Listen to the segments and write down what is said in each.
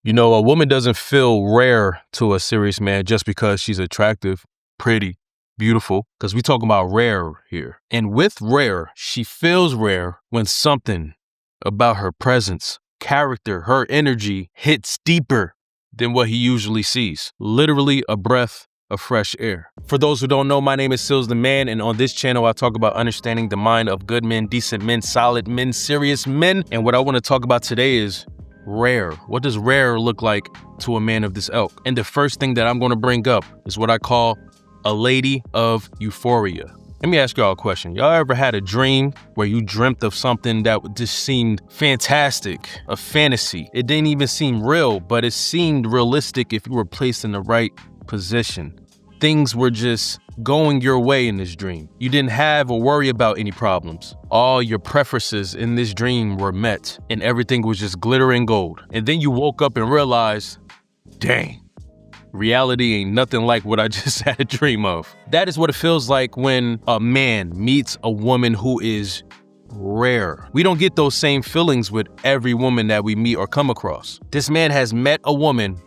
You know, a woman doesn't feel rare to a serious man just because she's attractive, pretty, beautiful, because we talking about rare here. And with rare, she feels rare when something about her presence, character, her energy hits deeper than what he usually sees. Literally a breath of fresh air. For those who don't know, my name is Sealz the Man, and on this channel, I talk about understanding the mind of good men, decent men, solid men, serious men. And what I want to talk about today is rare. What does rare look like to a man of this ilk? And the first thing that I'm going to bring up is what I call a lady of euphoria. Let me ask y'all a question. Y'all ever had a dream where you dreamt of something that just seemed fantastic, a fantasy? It didn't even seem real, but it seemed realistic if you were placed in the right position. Things were just going your way in this dream. You didn't have or worry about any problems. All your preferences in this dream were met and everything was just glittering gold. And then you woke up and realized, dang, reality ain't nothing like what I just had a dream of. That is what it feels like when a man meets a woman who is rare. We don't get those same feelings with every woman that we meet or come across. This man has met a woman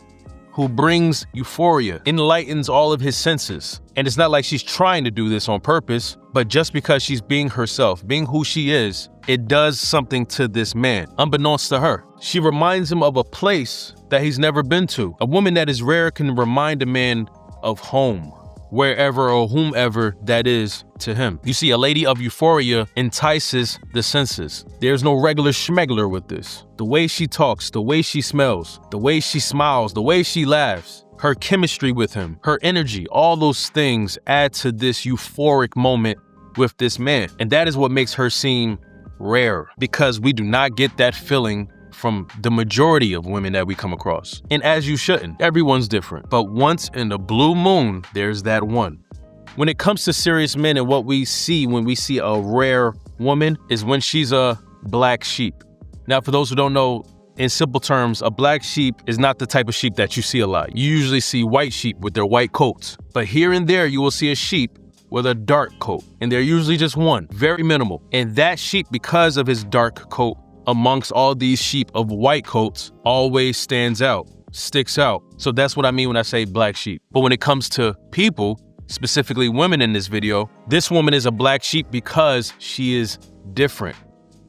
who brings euphoria, enlightens all of his senses. And it's not like she's trying to do this on purpose, but just because she's being herself, being who she is, it does something to this man, unbeknownst to her. She reminds him of a place that he's never been to. A woman that is rare can remind a man of home, wherever or whomever that is to him. You see, a lady of euphoria entices the senses. There's no regular schmegler with this. The way she talks, the way she smells, the way she smiles, the way she laughs, her chemistry with him, her energy, all those things add to this euphoric moment with this man. And that is what makes her seem rare, because we do not get that feeling from the majority of women that we come across. And as you shouldn't, everyone's different. But once in a blue moon, there's that one. When it comes to serious men, and what we see when we see a rare woman is when she's a black sheep. Now, for those who don't know, in simple terms, a black sheep is not the type of sheep that you see a lot. You usually see white sheep with their white coats. But here and there, you will see a sheep with a dark coat. And they're usually just one, very minimal. And that sheep, because of his dark coat, amongst all these sheep of white coats, always stands out, sticks out. So that's what I mean when I say black sheep. But when it comes to people, specifically women in this video, this woman is a black sheep because she is different.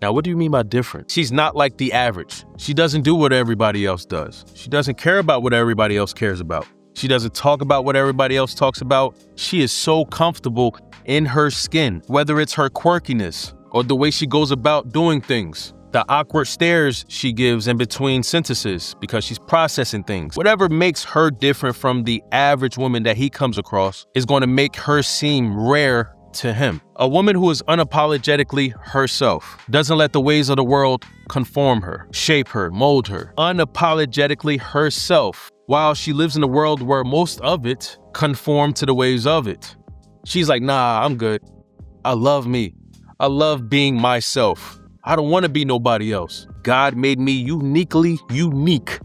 Now, what do you mean by different? She's not like the average. She doesn't do what everybody else does. She doesn't care about what everybody else cares about. She doesn't talk about what everybody else talks about. She is so comfortable in her skin, whether it's her quirkiness or the way she goes about doing things. The awkward stares she gives in between sentences because she's processing things. Whatever makes her different from the average woman that he comes across is going to make her seem rare to him. A woman who is unapologetically herself, doesn't let the ways of the world conform her, shape her, mold her. Unapologetically herself, while she lives in a world where most of it conform to the ways of it. She's like, nah, I'm good. I love me. I love being myself. I don't want to be nobody else. God made me uniquely unique,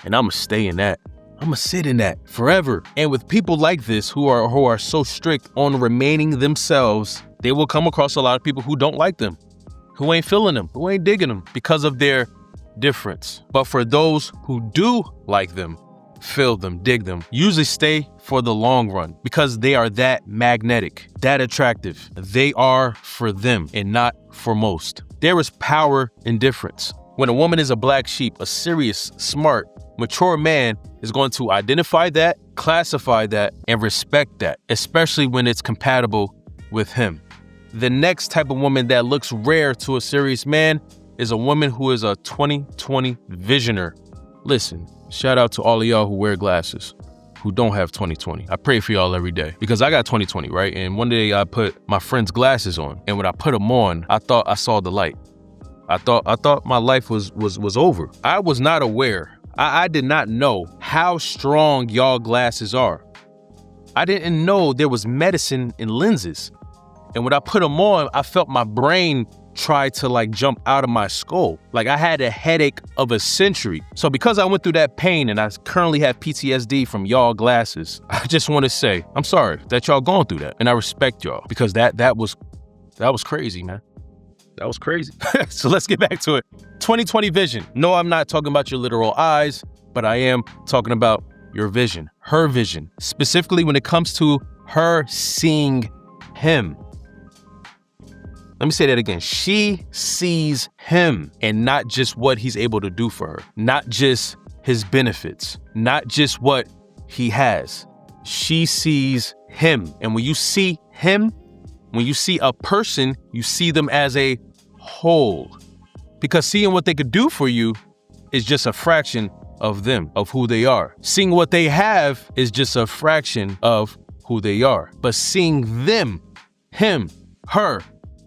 and I'm gonna stay in that. I'm gonna sit in that forever. And with people like this who are so strict on remaining themselves, they will come across a lot of people who don't like them, who ain't feeling them, who ain't digging them because of their difference. But for those who do like them, feel them, dig them, usually stay for the long run because they are that magnetic, that attractive. They are for them and not for most. There is power in difference. When a woman is a black sheep, a serious, smart, mature man is going to identify that, classify that, and respect that, especially when it's compatible with him. The next type of woman that looks rare to a serious man is a woman who is a 20/20 visioner. Listen, shout out to all of y'all who wear glasses, who don't have 20/20. I pray for y'all every day because I got 20/20, right? And one day I put my friend's glasses on, and when I put them on, I thought I saw the light. I thought my life was over. I was not aware. I did not know how strong y'all glasses are. I didn't know there was medicine in lenses. And when I put them on, I felt my brain try to jump out of my skull. Like I had a headache of a century. So because I went through that pain and I currently have PTSD from y'all glasses, I just want to say, I'm sorry that y'all going through that. And I respect y'all because that was crazy, man. That was crazy. So let's get back to it. 2020 vision. No, I'm not talking about your literal eyes, but I am talking about your vision, her vision, specifically when it comes to her seeing him. Let me say that again. She sees him and not just what he's able to do for her, not just his benefits, not just what he has. She sees him. And when you see him, when you see a person, you see them as a whole. Because seeing what they could do for you is just a fraction of them, of who they are. Seeing what they have is just a fraction of who they are. But seeing them, him, her,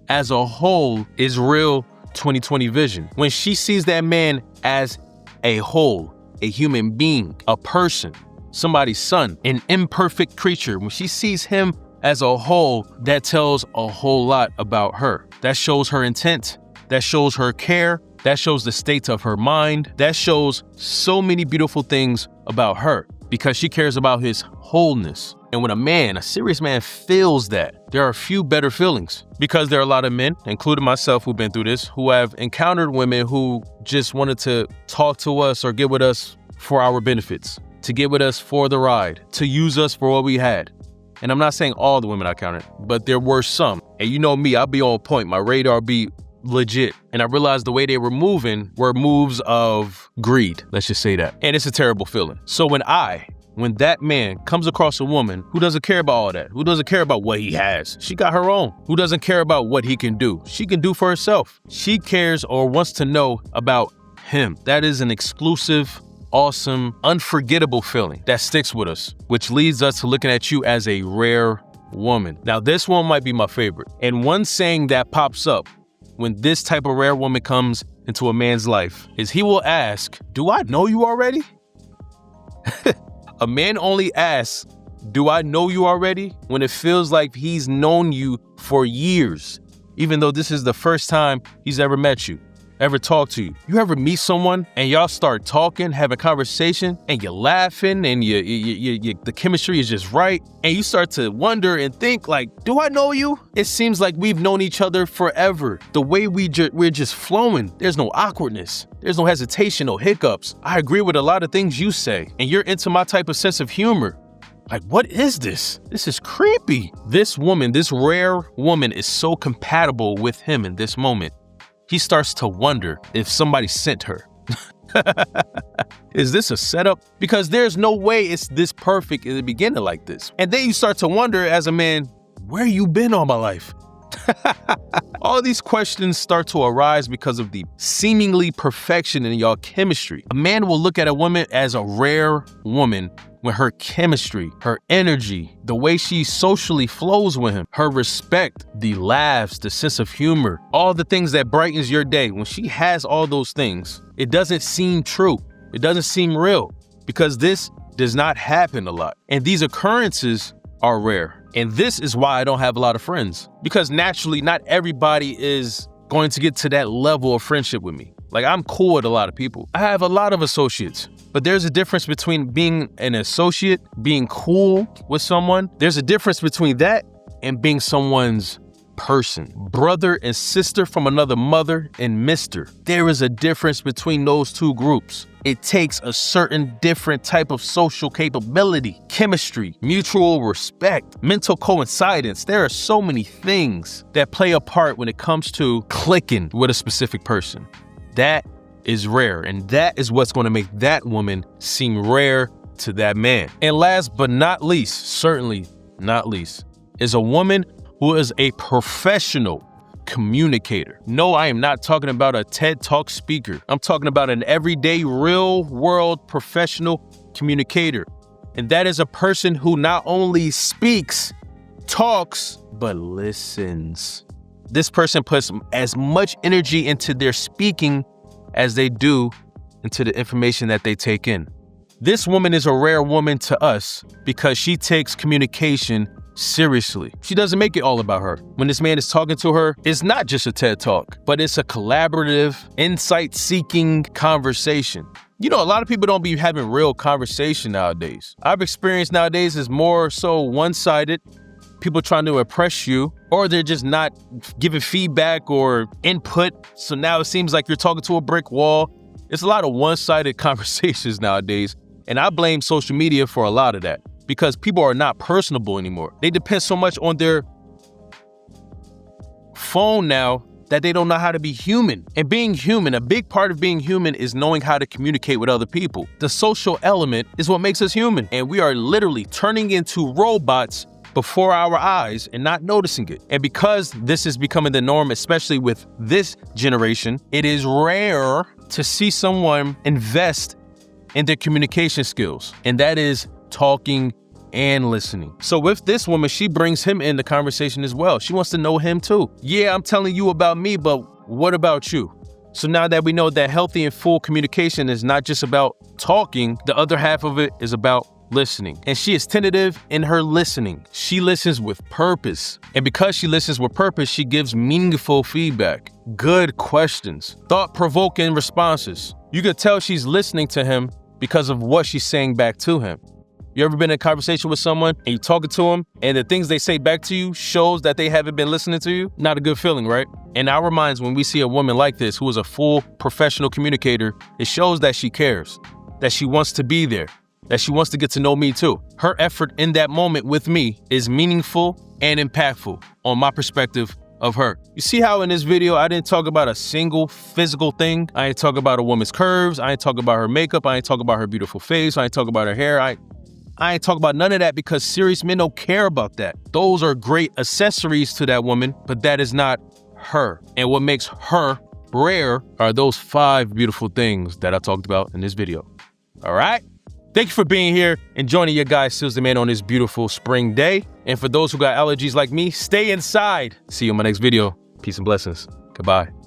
as a whole is real 2020 vision. When she sees that man as a whole, a human being, a person, somebody's son, an imperfect creature, when she sees him as a whole, that tells a whole lot about her. That shows her intent. That shows her care. That shows the state of her mind. That shows so many beautiful things about her because she cares about his wholeness. And when a serious man feels that, there are few better feelings because there are a lot of men, including myself, who've been through this, who have encountered women who just wanted to talk to us or get with us for our benefits, to get with us for the ride, to use us for what we had. And I'm not saying all the women I counted, but there were some. And you know me, I'll be on point. My radar be legit. And I realized the way they were moving were moves of greed. Let's just say that. And it's a terrible feeling. So when that man comes across a woman who doesn't care about all that, who doesn't care about what he has, she got her own, who doesn't care about what he can do, she can do for herself. She cares or wants to know about him. That is an exclusive, awesome, unforgettable feeling that sticks with us, which leads us to looking at you as a rare woman. Now, this one might be my favorite. And one saying that pops up when this type of rare woman comes into a man's life is he will ask, "Do I know you already?" A man only asks, "Do I know you already?" when it feels like he's known you for years, even though this is the first time he's ever met you, ever talked to you. You ever meet someone and y'all start talking, having conversation, and you're laughing and the chemistry is just right, and you start to wonder and think like, do I know you? It seems like we've known each other forever. The way we're just flowing. There's no awkwardness. There's no hesitation, no hiccups. I agree with a lot of things you say, and you're into my type of sense of humor. Like, what is this? This is creepy. This woman, this rare woman is so compatible with him in this moment. He starts to wonder if somebody sent her. Is this a setup? Because there's no way it's this perfect in the beginning like this. And then you start to wonder as a man, where you been all my life? All these questions start to arise because of the seemingly perfection in y'all chemistry. A man will look at a woman as a rare woman when her chemistry, her energy, the way she socially flows with him, her respect, the laughs, the sense of humor, all the things that brightens your day. When she has all those things, it doesn't seem true. It doesn't seem real because this does not happen a lot. And these occurrences are rare. And this is why I don't have a lot of friends, because naturally not everybody is going to get to that level of friendship with me. Like, I'm cool with a lot of people. I have a lot of associates, but there's a difference between being an associate, being cool with someone. There's a difference between that and being someone's person, brother and sister from another mother and mister. There is a difference between those two groups. It takes a certain different type of social capability, chemistry, mutual respect, mental coincidence. There are so many things that play a part when it comes to clicking with a specific person. That is rare, and that is what's going to make that woman seem rare to that man. And last but not least, certainly not least, is a woman who is a professional communicator. No, I am not talking about a TED Talk speaker. I'm talking about an everyday, real-world professional communicator. And that is a person who not only speaks, talks, but listens. This person puts as much energy into their speaking as they do into the information that they take in. This woman is a rare woman to us because she takes communication seriously. She doesn't make it all about her. When this man is talking to her, it's not just a TED Talk, but it's a collaborative, insight-seeking conversation. You know, a lot of people don't be having real conversation nowadays. I've experienced nowadays is more so one-sided, people trying to impress you, or they're just not giving feedback or input. So now it seems like you're talking to a brick wall. It's a lot of one-sided conversations nowadays. And I blame social media for a lot of that because people are not personable anymore. They depend so much on their phone now that they don't know how to be human. And being human, a big part of being human is knowing how to communicate with other people. The social element is what makes us human. And we are literally turning into robots before our eyes and not noticing it. And because this is becoming the norm, especially with this generation, it is rare to see someone invest in their communication skills. And that is talking and listening. So with this woman, she brings him in the conversation as well. She wants to know him too. Yeah, I'm telling you about me, but what about you? So now that we know that healthy and full communication is not just about talking, the other half of it is about listening. And she is tentative in her listening. She listens with purpose. And because she listens with purpose, she gives meaningful feedback, good questions, thought-provoking responses. You can tell she's listening to him because of what she's saying back to him. You ever been in a conversation with someone and you're talking to them and the things they say back to you shows that they haven't been listening to you? Not a good feeling, right? In our minds, when we see a woman like this who is a full professional communicator, it shows that she cares, that she wants to be there, that she wants to get to know me too. Her effort in that moment with me is meaningful and impactful on my perspective of her. You see how in this video, I didn't talk about a single physical thing. I ain't talk about a woman's curves. I ain't talk about her makeup. I ain't talk about her beautiful face. I ain't talk about her hair. I ain't talk about none of that because serious men don't care about that. Those are great accessories to that woman, but that is not her. And what makes her rare are those 5 beautiful things that I talked about in this video. All right? Thank you for being here and joining your guy, Sealz the Man, on this beautiful spring day. And for those who got allergies like me, stay inside. See you in my next video. Peace and blessings. Goodbye.